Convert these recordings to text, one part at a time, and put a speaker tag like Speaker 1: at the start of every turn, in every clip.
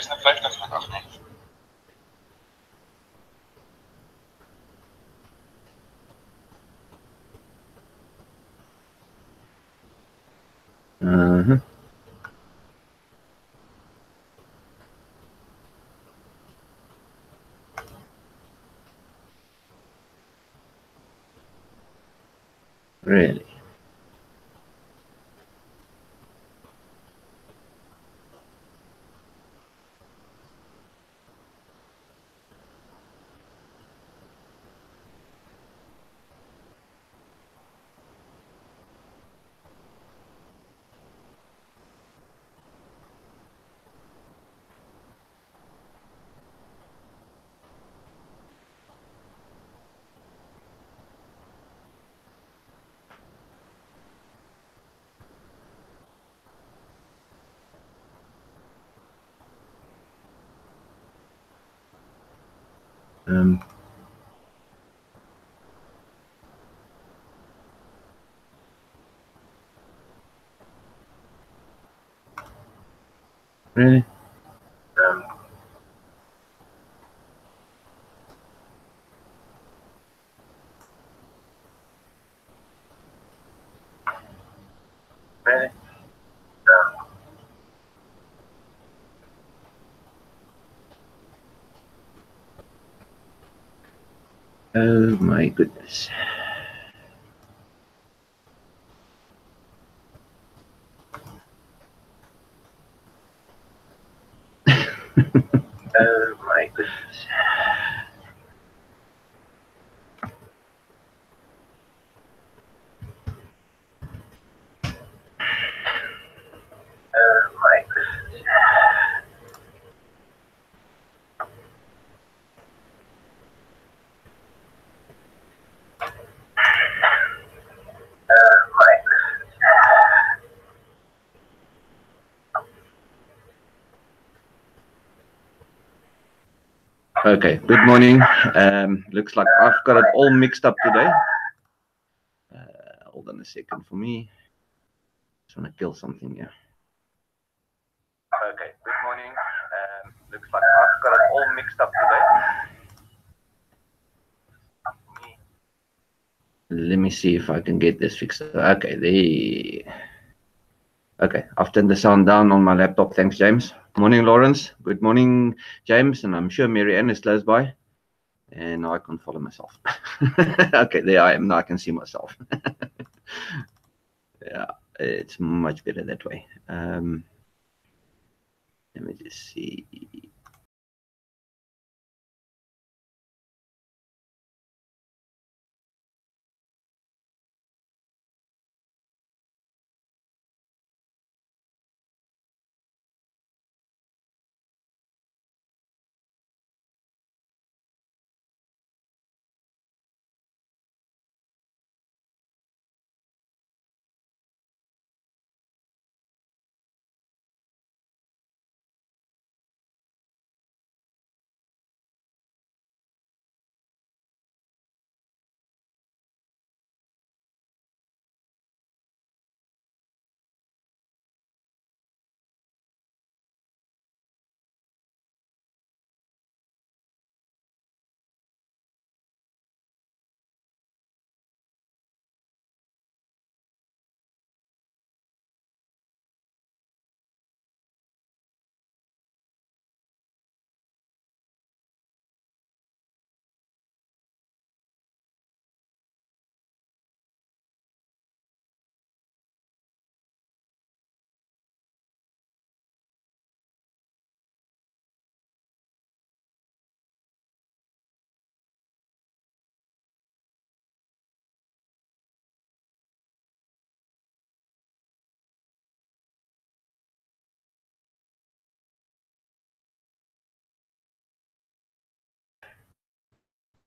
Speaker 1: is een 50 vandaag, nee.
Speaker 2: Really? Really?
Speaker 1: Really?
Speaker 2: Oh my goodness.
Speaker 1: Oh my goodness. Oh my goodness. Oh my goodness.
Speaker 2: Okay, good morning. Looks like I've got it all mixed up today. Hold on a second for me. Just want to kill something here.
Speaker 1: Okay, good morning. Looks like I've got it all mixed up today.
Speaker 2: Let me see if I can get this fixed. Okay, okay, I've turned the sound down on my laptop. Thanks, James. Morning, Lawrence. Good morning, James. And I'm sure Mary Ann is close by. And now I can follow myself. Okay, there I am. Now I can see myself. Yeah, it's much better that way. Let me just see.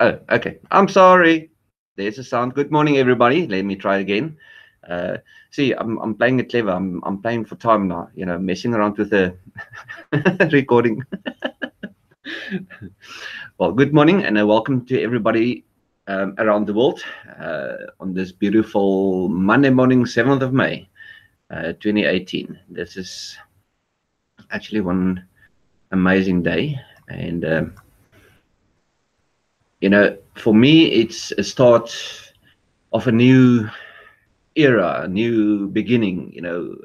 Speaker 2: Oh, okay. I'm sorry. There's a sound. Good morning, everybody. Let me try again. See, I'm playing it clever. I'm playing for time now. You know, messing around with the recording. Well, good morning and welcome to everybody around the world on this beautiful Monday morning, 7th of May, 2018. This is actually one amazing day. And, you know, for me, it's a start of a new era, a new beginning, you know.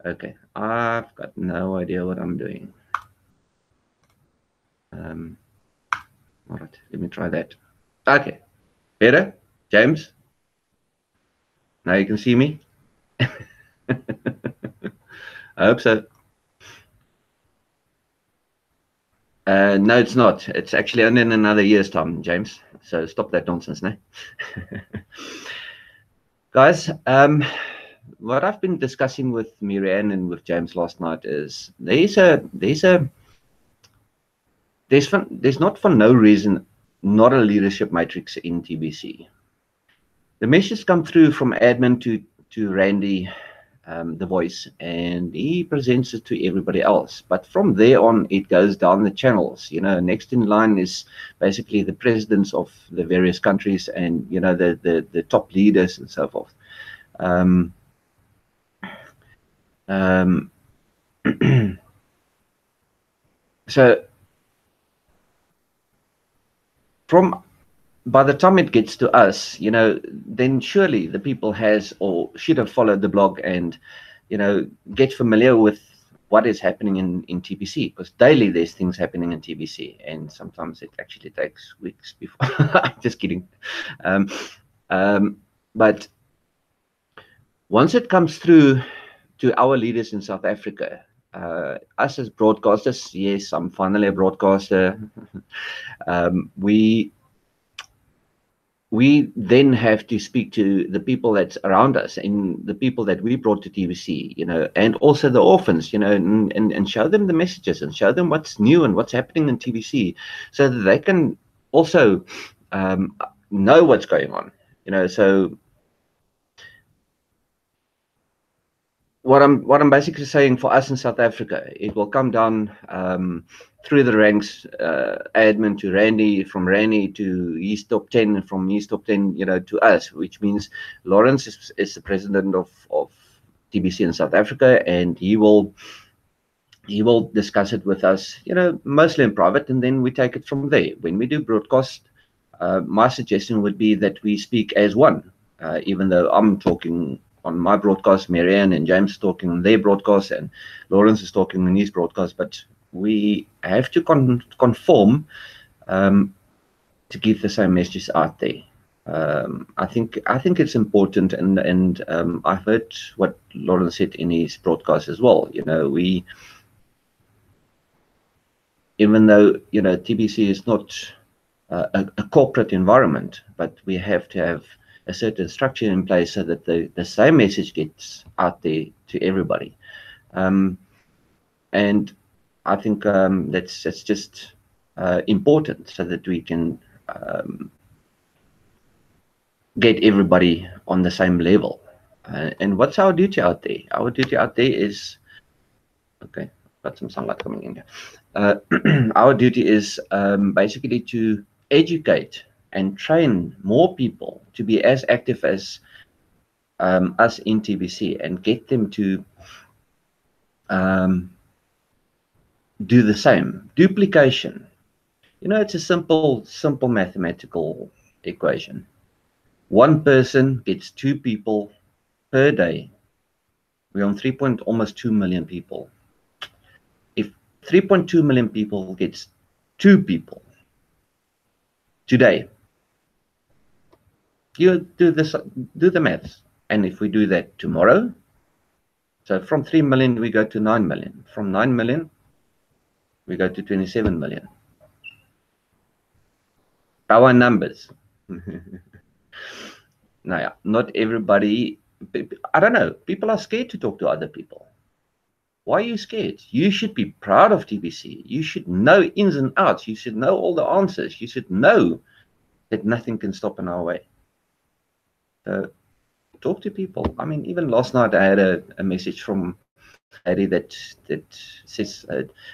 Speaker 2: Okay, I've got no idea what I'm doing. All right, let me try that. Okay, better, James? Now you can see me? I hope so. No, it's not. It's actually only in another year's time, James. So stop that nonsense now. Guys, what I've been discussing with Miriam and with James last night is there's not for no reason not a leadership matrix in TBC. The message come through from admin to Randy, the voice, and he presents it to everybody else. But from there on, it goes down the channels. You know, next in line is basically the presidents of the various countries, and you know the top leaders and so forth. So by the time it gets to us, you know, then surely the people has or should have followed the blog and, you know, get familiar with what is happening in TBC, because daily there's things happening in TBC, and sometimes it actually takes weeks before. Just kidding. But once it comes through to our leaders in South Africa, us as broadcasters, yes, I'm finally a broadcaster. We then have to speak to the people that's around us and the people that we brought to TBC, you know, and also the orphans, you know, and show them the messages and show them what's new and what's happening in TBC, so that they can also know what's going on, you know. So what I'm basically saying, for us in South Africa, it will come down through the ranks, admin to Randy, from Randy to his top 10, and from his top 10, you know, to us, which means Lawrence is the president of TBC in South Africa, and he will discuss it with us, you know, mostly in private, and then we take it from there. When we do broadcast, my suggestion would be that we speak as one, even though I'm talking on my broadcast, Marianne and James talking on their broadcast, and Lawrence is talking on his broadcast, but we have to conform to give the same message out there. I think it's important, and I've heard what Lawrence said in his broadcast as well. You know, even though, you know, TBC is not a corporate environment, but we have to have a certain structure in place so that the same message gets out there to everybody. And I think that's just important, so that we can get everybody on the same level. And what's our duty out there? Our duty out there is, okay, got some sunlight coming in here. Our duty is basically to educate and train more people to be as active as us in TBC, and get them to do the same. Duplication. You know, it's a simple mathematical equation. One person gets 2 people per day. We're on almost 2 million people. If 3.2 million people gets 2 people today, you do the maths. And if we do that tomorrow, so from 3 million we go to 9 million. From 9 million we go to 27 million. Our numbers. Now, yeah, not everybody, I don't know, people are scared to talk to other people. Why are you scared? You should be proud of TBC. You should know ins and outs. You should know all the answers. You should know that nothing can stop in our way. Talk to people. I mean, even last night I had a message from a lady that says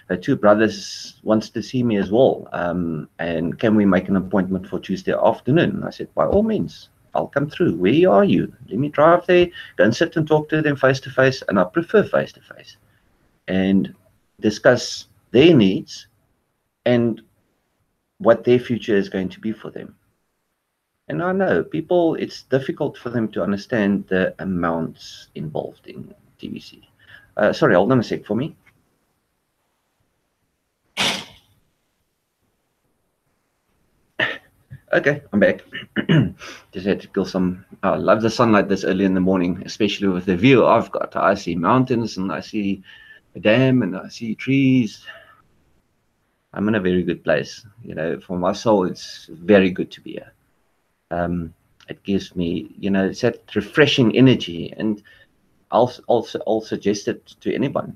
Speaker 2: her 2 brothers wants to see me as well, and can we make an appointment for Tuesday afternoon? I said, by all means, I'll come through. Where are you? Let me drive there, go and sit and talk to them face to face. And I prefer face to face, and discuss their needs and what their future is going to be for them. And I know people, it's difficult for them to understand the amounts involved in TBC. Sorry, hold on a sec for me. Okay, I'm back. Just had to kill some. I love the sunlight this early in the morning, especially with the view I've got. I see mountains and I see a dam and I see trees. I'm in a very good place. You know, for my soul, it's very good to be here. It gives me, you know, it's that refreshing energy. And I'll suggest it to anyone.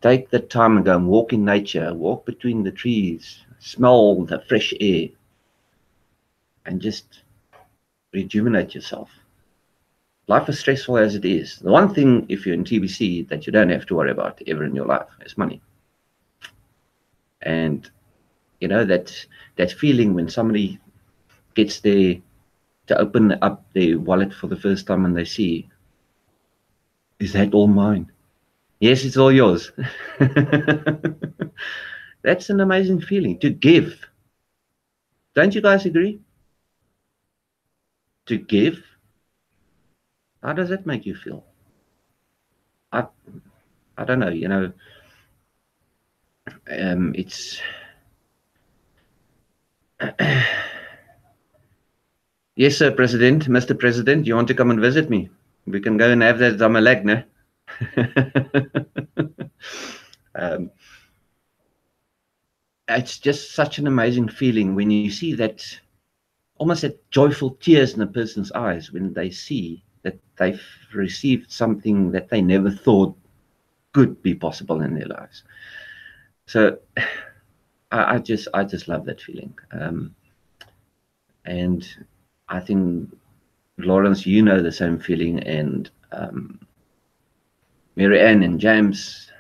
Speaker 2: Take the time and go and walk in nature, walk between the trees, smell the fresh air, and just rejuvenate yourself. Life is stressful as it is. The one thing, if you're in TBC, that you don't have to worry about ever in your life is money. And you know that feeling when somebody gets there to open up their wallet for the first time and they see, is that all mine? Yes, it's all yours. That's an amazing feeling to give. Don't you guys agree? To give. How does that make you feel? I don't know, you know, it's yes, sir, President, Mr. President, you want to come and visit me? We can go and have that Zamalag, no? It's just such an amazing feeling when you see that, almost that joyful tears in a person's eyes when they see that they've received something that they never thought could be possible in their lives. So I just love that feeling. And I think, Lawrence, you know the same feeling, and Mary Ann and James,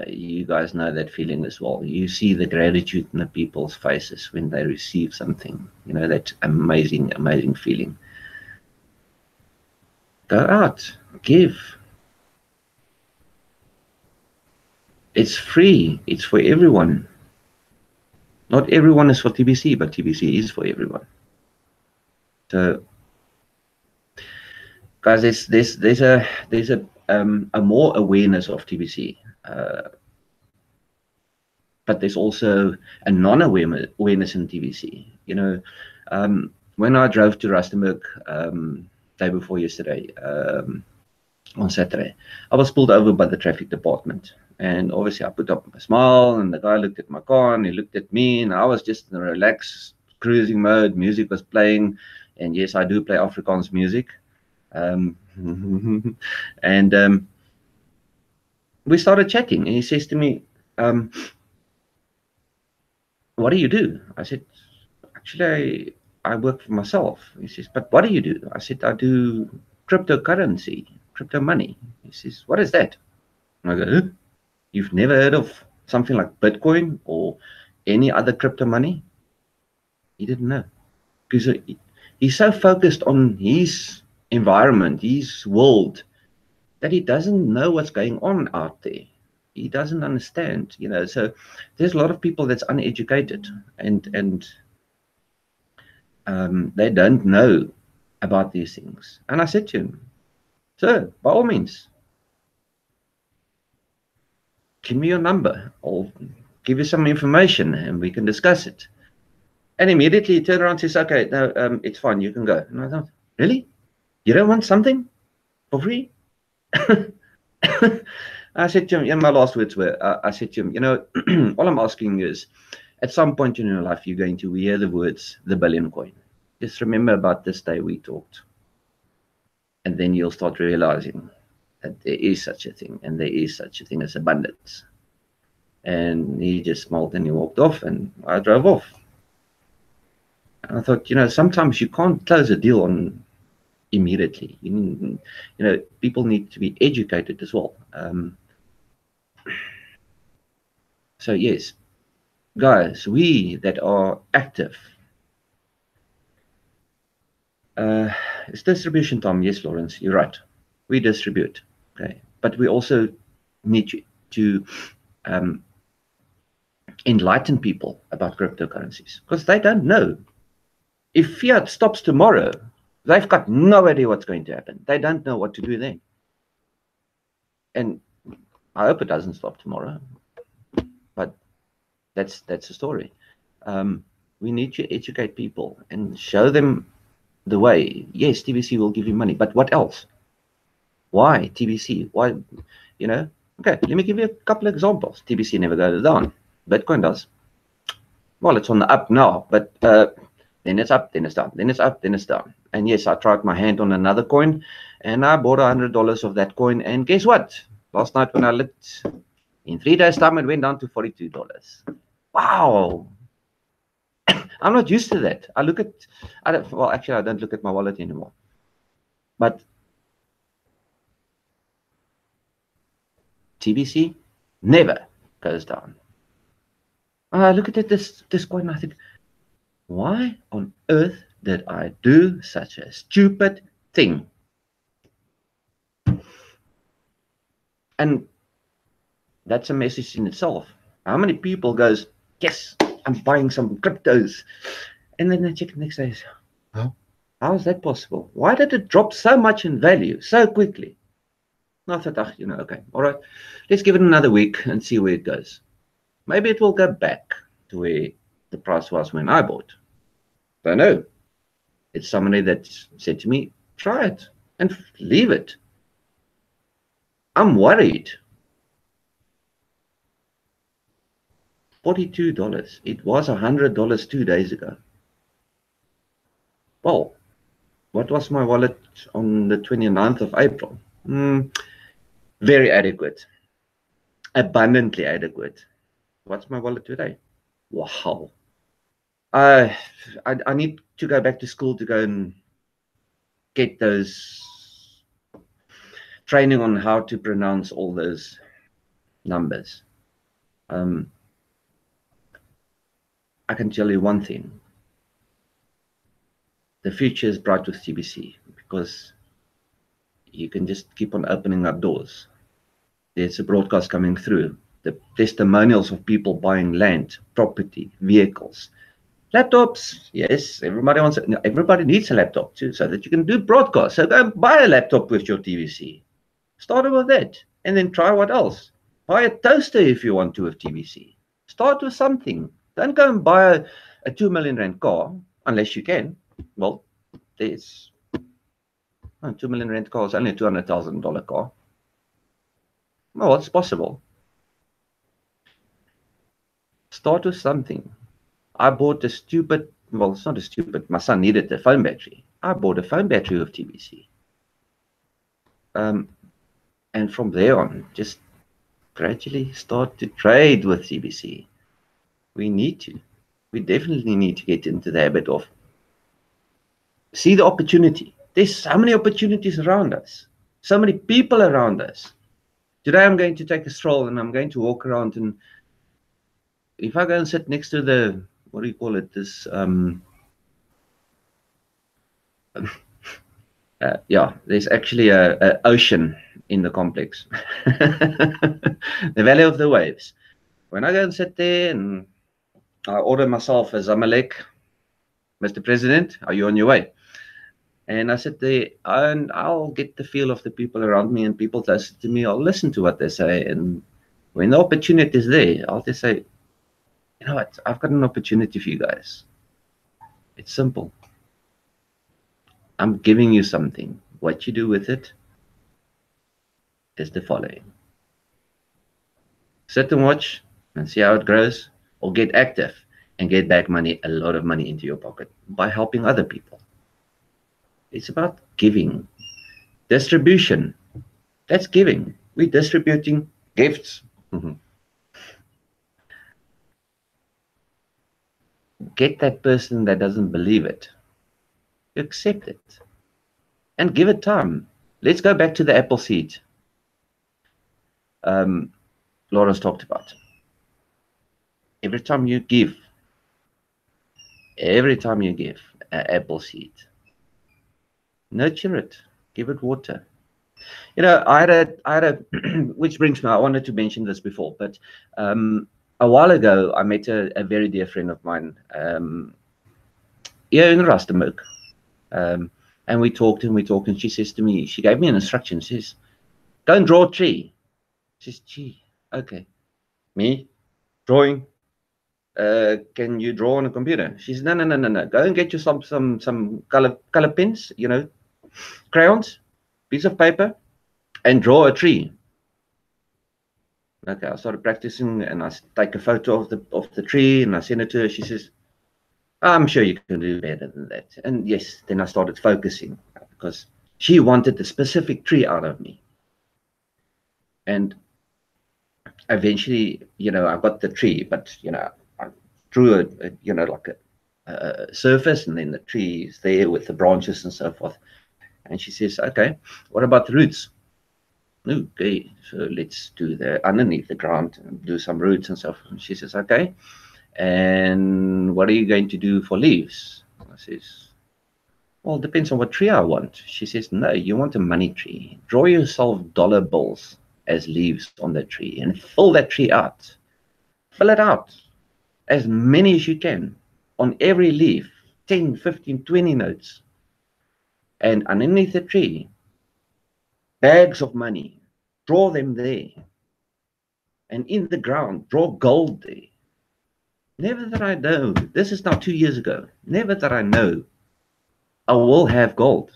Speaker 2: you guys know that feeling as well. You see the gratitude in the people's faces when they receive something, you know, that amazing, amazing feeling. Go out, give. It's free. It's for everyone. Not everyone is for TBC, but TBC is for everyone. So, guys, there's a more awareness of TBC, but there's also a non-awareness in TBC. You know, when I drove to Rustenburg day before yesterday, on Saturday, I was pulled over by the traffic department. And obviously I put up a smile, and the guy looked at my car and he looked at me, and I was just in a relaxed cruising mode. Music was playing, and yes, I do play Afrikaans music. And we started chatting, and he says to me, what do you do? I said, actually, I work for myself. He says, but what do you do? I said, I do cryptocurrency, crypto money. He says, what is that? And I go, huh? You've never heard of something like Bitcoin or any other crypto money? He didn't know, because he's so focused on his environment, his world, that he doesn't know what's going on out there. He doesn't understand, you know. So there's a lot of people that's uneducated, and they don't know about these things. And I said to him, sir, by all means, give me your number. I'll give you some information and we can discuss it. And immediately he turned around and says, okay, no, it's fine, you can go. And I thought, really? You don't want something for free? I said to him, and my last words were, I said to him, you know, all I'm asking is, at some point in your life, you're going to hear the words, the billion coin. Just remember about this day we talked. And then you'll start realizing that there is such a thing, and there is such a thing as abundance. And he just smiled and he walked off, and I drove off. And I thought, you know, sometimes you can't close a deal on immediately. You know, people need to be educated as well. So yes, guys, we that are active, It's distribution time. Yes, Lawrence, you're right. We distribute, okay, but we also need to enlighten people about cryptocurrencies because they don't know. If fiat stops tomorrow, they've got no idea what's going to happen. They don't know what to do then. And I hope it doesn't stop tomorrow, but that's the story. We need to educate people and show them the way. Yes, TBC will give you money, but what else? Why TBC? Why, you know? Okay, let me give you a couple of examples. TBC never goes down. Bitcoin does. Well, it's on the up now, but then it's up, then it's down, then it's up, then it's down. And yes, I tried my hand on another coin, and I bought $100 of that coin. And guess what? Last night when I looked, in 3 days' time, it went down to $42. Wow. I'm not used to that. I look at, well, actually, I don't look at my wallet anymore. But TBC never goes down. I look at this coin, and I think, why on earth did I do such a stupid thing? And that's a message in itself. How many people goes, yes, I'm buying some cryptos, and then they check the next day, how is that possible? Why did it drop so much in value so quickly? And I thought, okay, all right, let's give it another week and see where it goes. Maybe it will go back to where the price was when I bought. Don't know. It's somebody that said to me, try it and leave it. I'm worried. $42. It was $100 2 days ago. Well, what was my wallet on the 29th of April? Very adequate. Abundantly adequate. What's my wallet today? Wow. I need to go back to school to go and get those training on how to pronounce all those numbers. I can tell you one thing. The future is bright with TBC because you can just keep on opening up doors. There's a broadcast coming through. The testimonials of people buying land, property, vehicles, laptops. Yes, everybody needs a laptop too, so that you can do broadcasts. So go and buy a laptop with your TBC. Start with that, and then try what else. Buy a toaster if you want to with TBC. Start with something. Don't go and buy a 2 million rand car unless you can. Well, there's 2 million rand car is only a $200,000 car. Well, it's possible. Start with something. I bought a stupid, well, it's not a stupid, my son needed a phone battery. I bought a phone battery with TBC. And from there on, just gradually start to trade with TBC. We definitely need to get into the habit of see the opportunity. There's so many opportunities around us, so many people around us. Today I'm going to take a stroll and I'm going to walk around, and if I go and sit next to the, what do you call it, this yeah, there's actually a ocean in the complex. The Valley of the Waves. When I go and sit there and I order myself a Zamalek, Mr. President, are you on your way? And I sit there and I'll get the feel of the people around me, and people listen to me. I'll listen to what they say. And when the opportunity is there, I'll just say, you know what, I've got an opportunity for you guys. It's simple. I'm giving you something. What you do with it is the following. Sit and watch and see how it grows, or get active and get back money, a lot of money into your pocket by helping other people. It's about giving. Distribution. That's giving. We're distributing gifts. Get that person that doesn't believe it. Accept it. And give it time. Let's go back to the apple seed. Laura's talked about. Every time you give an apple seed, Nurture it. Give it water. You know, I had a, which brings me, I wanted to mention this before, but a while ago, I met a very dear friend of mine here in Rustenburg. And we talked and she says to me, she gave me an instruction. She says, go and draw a tree. She says, gee, okay. Me? Drawing? Can you draw on a computer? She says, no. Go and get you some color pens, you know, crayons, piece of paper, and draw a tree. Okay, I started practicing and I take a photo of the tree and I send it to her. She says, I'm sure you can do better than that. And yes, then I started focusing because she wanted a specific tree out of me. And eventually, you know, I got the tree, but, you know, I drew a you know, like a surface, and then the tree is there with the branches and so forth. And she says, okay, what about the roots? Okay, so let's do the underneath the ground and do some roots and so forth. And she says, okay, and what are you going to do for leaves? I says, well, it depends on what tree I want. She says, no, you want a money tree. Draw yourself dollar bills as leaves on the tree and fill that tree out. Fill it out, as many as you can, on every leaf, 10, 15, 20 notes. And underneath the tree, bags of money, draw them there. And in the ground, draw gold there. Never that I know, this is now 2 years ago, never that I know I will have gold.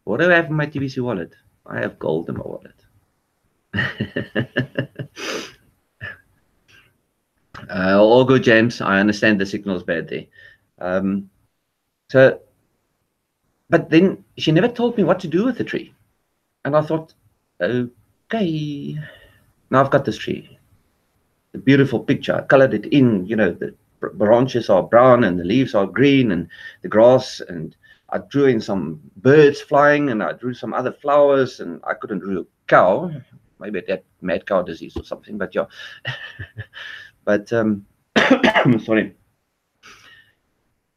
Speaker 2: What do I have in my TBC wallet? I have gold in my wallet. All good, James. I understand the signal's bad there. But then she never told me what to do with the tree. And I thought, okay, now I've got this tree. The beautiful picture. I colored it in, you know, the branches are brown and the leaves are green and the grass, and I drew in some birds flying and I drew some other flowers, and I couldn't draw a cow. Maybe it had mad cow disease or something, but yeah. But, sorry.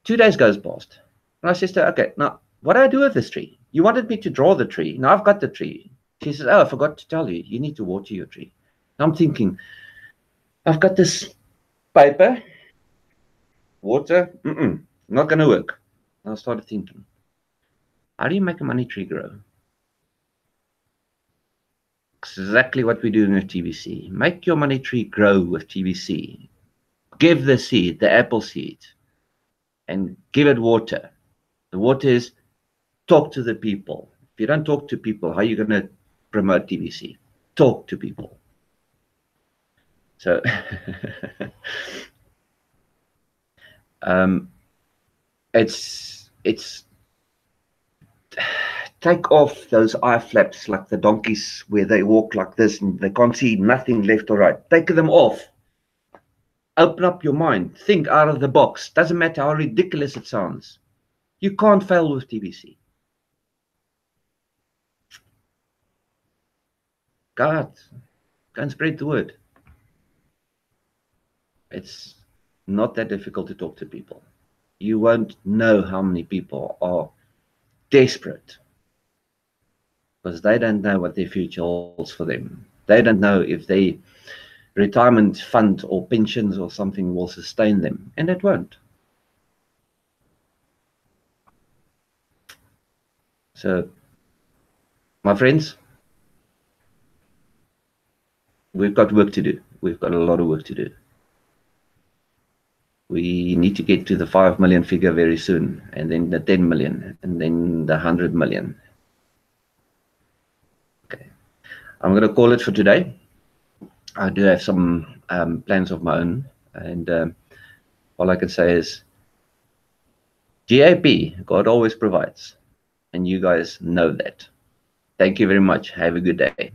Speaker 2: 2 days goes past. And I says to her, okay, now, what do I do with this tree? You wanted me to draw the tree. Now I've got the tree. She says, oh, I forgot to tell you. You need to water your tree. I'm thinking, I've got this paper, water, not going to work. And I started thinking, how do you make a money tree grow? Exactly what we're doing with TBC. Make your money tree grow with TBC. Give the seed, the apple seed, and give it water. The water is talk to the people. If you don't talk to people, how are you going to promote TBC? Talk to people. So it's take off those eye flaps like the donkeys where they walk like this and they can't see nothing left or right. Take them off. Open up your mind. Think out of the box. Doesn't matter how ridiculous it sounds. You can't fail with TBC. God, go and spread the word. It's not that difficult to talk to people. You won't know how many people are desperate because they don't know what their future holds for them. They don't know if their retirement fund or pensions or something will sustain them, and it won't. So, my friends, we've got work to do. We've got a lot of work to do. We need to get to the 5 million figure very soon, and then the 10 million, and then the 100 million. Okay, I'm going to call it for today. I do have some plans of my own, and all I can say is GAP, God always provides, and you guys know that. Thank you very much. Have a good day.